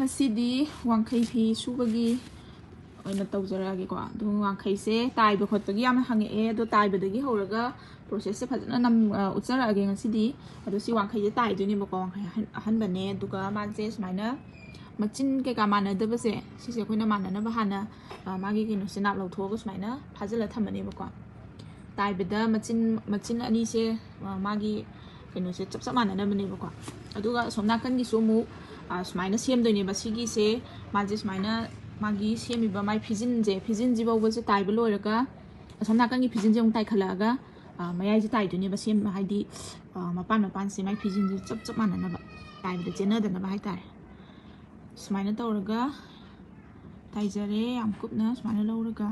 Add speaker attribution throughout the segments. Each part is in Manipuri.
Speaker 1: ꯉꯁꯤꯗꯤ ꯋꯥꯡꯈꯩ ꯐꯤ ꯁꯨꯕꯒꯤ ꯑꯣꯏꯅ ꯇꯧꯖꯔꯛꯑꯒꯦꯀꯣ ꯑꯗꯨ ꯋꯥꯡꯈꯩꯁꯦ ꯇꯥꯏꯕ ꯈꯣꯠꯄꯒꯤ ꯌꯥꯝꯅ ꯍꯪꯉꯛꯑꯦ ꯑꯗꯣ ꯇꯥꯏꯕꯗꯒꯤ ꯍꯧꯔꯒ ꯄ꯭ꯔꯣꯁꯦꯁꯁꯦ ꯐꯖꯅ ꯎꯠꯆꯔꯛꯑꯒꯦ ꯉꯁꯤꯗꯤ ꯑꯗꯣ ꯁꯤ ꯋꯥꯡꯈꯩꯁꯦ ꯇꯥꯏꯗꯣꯏꯅꯦꯕꯀꯣ ꯋꯥꯡꯈꯩ ꯑꯍꯟꯕꯅꯦ ꯑꯗꯨꯒ ꯃꯥꯁꯦ ꯁꯨꯃꯥꯏꯅ ꯃꯆꯤꯟ ꯀꯩꯀꯥ ꯃꯥꯟꯅꯗꯕꯁꯦ ꯁꯤꯁꯦ ꯑꯩꯈꯣꯏꯅ ꯃꯥꯟꯅꯅꯕ ꯍꯥꯟꯅ ꯃꯥꯒꯤ ꯀꯩꯅꯣꯁꯦ ꯅꯥꯞ ꯂꯧꯊꯣꯛꯑꯒ ꯁꯨꯃꯥꯏꯅ ꯐꯥꯖꯤꯜꯂ ꯊꯝꯕꯅꯦꯕꯀꯣ ꯇꯥꯏꯕꯗ ꯃꯆꯤꯟ ꯑꯅꯤꯁꯦ ꯃꯥꯒꯤ ꯀꯩꯅꯣꯁꯦ ꯆꯞ ꯆꯞ ꯃꯥꯟꯅꯅꯕꯅꯦꯕꯀꯣ ꯑꯗꯨꯒ ꯑꯁꯣꯝ ꯅꯥꯀꯟꯒꯤꯁꯨ ꯑꯃꯨꯛ ꯁꯨꯃꯥꯏꯅ ꯁꯦꯝꯗꯣꯏꯅꯦꯕ ꯁꯤꯒꯤꯁꯦ ꯃꯥꯁꯦ ꯁꯨꯃꯥꯏꯅ ꯃꯥꯒꯤ ꯁꯦꯝꯃꯤꯕ ꯃꯥꯏ ꯐꯤꯖꯤꯟꯁꯤ ꯐꯥꯎꯕꯁꯦ ꯇꯥꯏꯕ ꯂꯣꯏꯔꯒ ꯑꯁꯣꯝ ꯅꯥꯀꯟꯒꯤ ꯐꯤꯖꯤꯟꯁꯦ ꯑꯃꯨꯛ ꯇꯥꯏꯈꯠꯂꯛꯑꯒ ꯃꯌꯥꯏꯁꯦ ꯇꯥꯏꯗꯣꯏꯅꯦꯕ ꯁꯦꯝꯕ ꯍꯥꯏꯗꯤ ꯃꯄꯥꯟꯁꯦ ꯃꯥꯏ ꯐꯤꯖꯤꯟꯁꯦ ꯆꯞ ꯆꯞ ꯃꯥꯟꯅꯅꯕ ꯇꯥꯏꯕꯗ ꯆꯦꯟꯅꯗꯅꯕ ꯍꯥꯏꯇꯥꯔꯦ ꯁꯨꯃꯥꯏꯅ ꯇꯧꯔꯒ ꯇꯥꯏꯖꯔꯦ ꯌꯥꯝ ꯀꯨꯞꯅ ꯁꯨꯃꯥꯏꯅ ꯂꯧꯔꯒ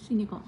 Speaker 1: ꯁꯤꯅꯤꯀꯣ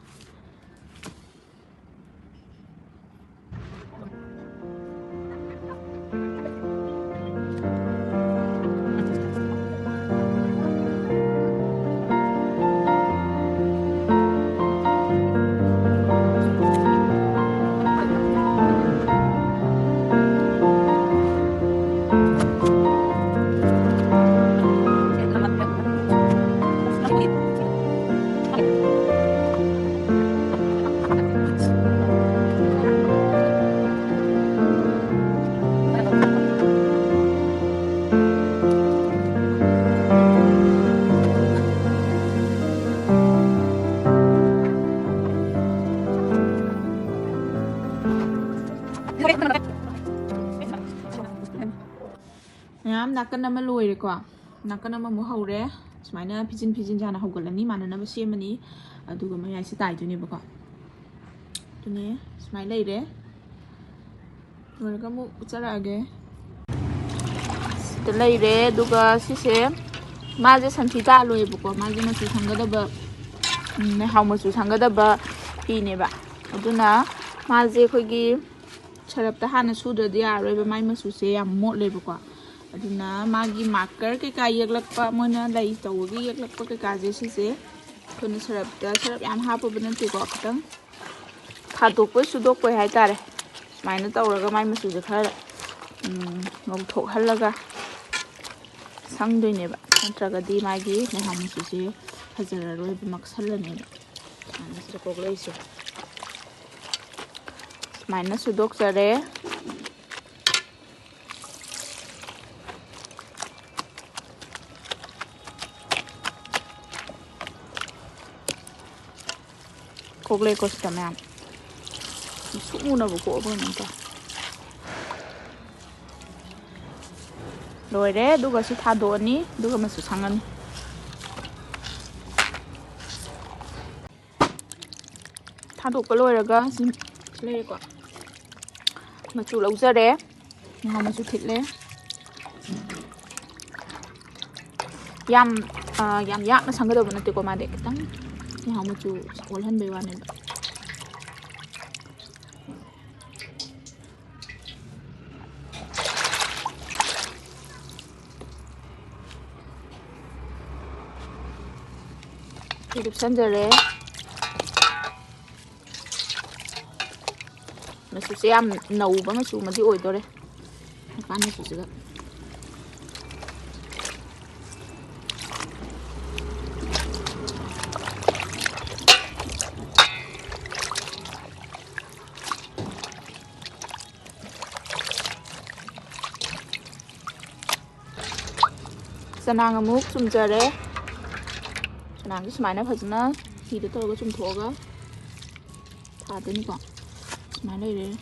Speaker 1: ꯃꯌꯥꯝ ꯅꯥꯀꯟ ꯑꯃ ꯂꯣꯏꯔꯦꯀꯣ ꯅꯥꯀꯟ ꯑꯃꯃꯨꯛ ꯍꯧꯔꯦ ꯁꯨꯃꯥꯏꯅ ꯐꯤꯖꯤꯟ ꯍꯥꯟꯅ ꯍꯧꯒꯠꯂꯅꯤ ꯃꯥꯟꯅꯅꯕ ꯁꯦꯝꯃꯅꯤ ꯑꯗꯨꯒ ꯃꯌꯥꯏꯁꯦ ꯇꯥꯏꯗꯣꯏꯅꯦꯕꯀꯣ ꯑꯗꯨꯅꯦ ꯁꯨꯃꯥꯏꯅ ꯂꯩꯔꯦ ꯂꯣꯏꯔꯒ ꯑꯃꯨꯛ ꯎꯠꯆꯔꯛꯑꯒꯦ ꯁꯤꯗ ꯂꯩꯔꯦ ꯑꯗꯨꯒ ꯁꯤꯁꯦ ꯃꯥꯁꯦ ꯁꯟꯊꯤ ꯇꯥꯜꯂꯣꯏꯕꯀꯣ ꯃꯥꯁꯦ ꯃꯆꯨ ꯁꯪꯒꯗꯕ ꯂꯩꯍꯥꯎ ꯃꯆꯨ ꯁꯪꯒꯗꯕ ꯐꯤꯅꯦꯕ ꯑꯗꯨꯅ ꯃꯥꯁꯦ ꯑꯩꯈꯣꯏꯒꯤ ꯁꯔꯞꯇ ꯍꯥꯟꯅ ꯁꯨꯗ꯭ꯔꯗꯤ ꯌꯥꯔꯔꯣꯏꯕ ꯃꯥꯏ ꯃꯆꯨꯁꯦ ꯌꯥꯝ ꯃꯣꯠꯂꯦꯕꯀꯣ ꯑꯗꯨꯅ ꯃꯥꯒꯤ ꯃꯥꯔꯀꯔ ꯀꯩꯀꯥ ꯌꯦꯛꯂꯛꯄ ꯃꯣꯏꯅ ꯂꯩ ꯇꯧꯕꯒꯤ ꯌꯦꯛꯂꯛꯄ ꯀꯩꯀꯥꯁꯦ ꯁꯤꯁꯦ ꯑꯩꯈꯣꯏꯅ ꯁꯔꯞ ꯌꯥꯝ ꯍꯥꯞꯄꯕ ꯅꯠꯇꯦꯀꯣ ꯈꯤꯇꯪ ꯊꯥꯗꯣꯛꯄꯣꯏ ꯁꯨꯗꯣꯛꯄꯣꯏ ꯍꯥꯏꯇꯥꯔꯦ ꯁꯨꯃꯥꯏꯅ ꯇꯧꯔꯒ ꯃꯥꯏ ꯃꯆꯨꯁꯦ ꯈꯔ ꯉꯧꯊꯣꯛꯍꯜꯂꯒ ꯁꯪꯗꯣꯏꯅꯦꯕ ꯅꯠꯇ꯭ꯔꯒꯗꯤ ꯃꯥꯒꯤ ꯂꯩꯍꯥꯎ ꯃꯆꯨꯁꯦ ꯐꯖꯔꯔꯣꯏꯕ ꯃꯛꯁꯜꯂꯅꯦꯕ ꯁꯨꯃꯥꯏꯅ ꯁꯤꯗ ꯀꯣꯛꯂꯛꯏꯁꯦ ꯁꯨꯃꯥꯏꯅ ꯁꯨꯗꯣꯛꯆꯔꯦ ꯀꯣꯛꯂꯛꯑꯦꯀꯣ ꯁꯤꯗ ꯃꯌꯥꯝ ꯁꯨꯛ ꯃꯨꯅꯕ ꯀꯣꯛꯑꯕ ꯀꯩꯅꯣꯝ ꯇꯧ ꯂꯣꯏꯔꯦ ꯑꯗꯨꯒ ꯁꯤ ꯊꯥꯗꯣꯛꯑꯅꯤ ꯑꯗꯨꯒ ꯃꯆꯨ ꯁꯪꯉꯅꯤ ꯊꯥꯗꯣꯛꯄ ꯂꯣꯏꯔꯒ ꯁꯤ ꯂꯩꯔꯦꯀꯣ ꯃꯆꯨ ꯂꯧꯖꯔꯦ ꯂꯩꯍꯥꯎ ꯃꯆꯨ ꯊꯤꯠꯂꯦ ꯌꯥꯝ ꯌꯥꯛꯅ ꯁꯪꯒꯗꯕ ꯅꯠꯇꯦꯀꯣ ꯃꯥꯗꯤ ꯈꯤꯇꯪ ꯂꯩꯍꯥꯎ ꯃꯆꯨ ꯑꯣꯜꯍꯟꯕꯩ ꯋꯥꯅꯦꯕ ꯂꯨꯞꯁꯟꯖꯔꯦ ꯃꯆꯨꯁꯦ ꯌꯥꯝ ꯅꯧꯕ ꯃꯆꯨ ꯑꯃꯗꯤ ꯑꯣꯏꯗꯣꯔꯦ ꯃꯄꯥꯟ ꯃꯆꯨꯁꯤꯒ ꯆꯅꯥꯡ ꯑꯃꯨꯛ ꯆꯨꯝꯖꯔꯦ ꯆꯅꯥꯡꯁꯦ ꯁꯨꯃꯥꯏꯅ ꯐꯖꯅ ꯐꯤꯗ ꯇꯧꯔꯒ ꯆꯨꯝꯊꯣꯛꯑꯒ ꯊꯥꯗꯣꯏꯅꯤꯀꯣ ꯁꯨꯃꯥꯏꯅ ꯂꯩꯔꯦ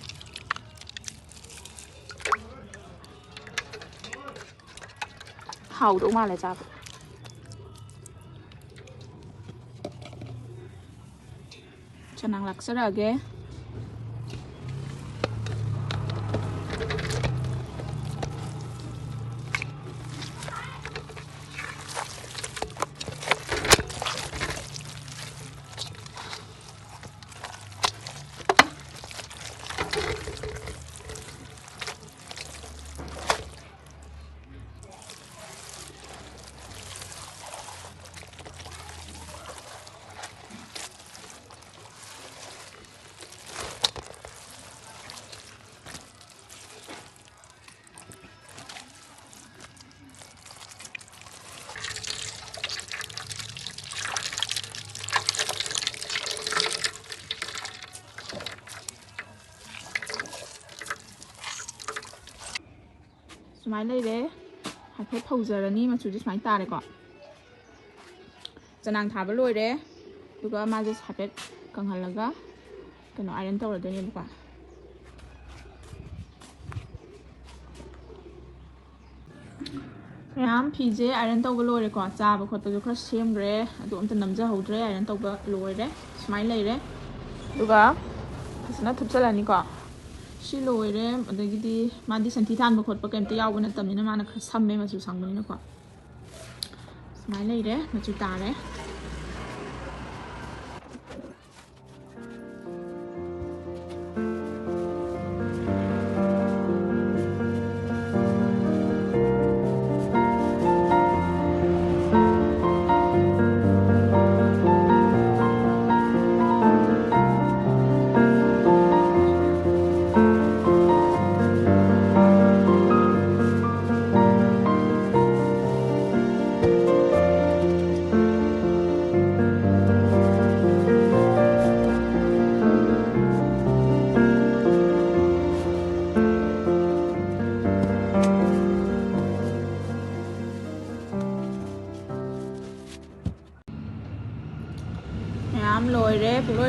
Speaker 1: ꯍꯥꯎꯗꯧ ꯃꯥꯜꯂꯦ ꯆꯥꯕ ꯆꯅꯥꯡ ꯂꯥꯛꯆꯔꯛꯑꯒꯦ Smile lay, I put poser and name to just my tarico. Zanang tabloid, you got my just habit, Kanghalaga, can iron tower the name. PJ iron tower lower got tab, but the cross same gray, I don't number hold ray, iron tower lower, smile lay, you got it's not to tell any got. She lowered him, the Madison Titan, but what can the hour when at the minimum some members to some minute. Smile lady, but you tare.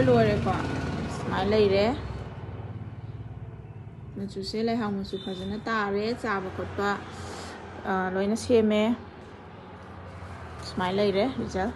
Speaker 1: Lôi quả smile lay đấy mình chú sẽ lấy hàng một số phần nó ta đấy chà vào cột qua lôi nó xem mẹ smile lay đấy được chưa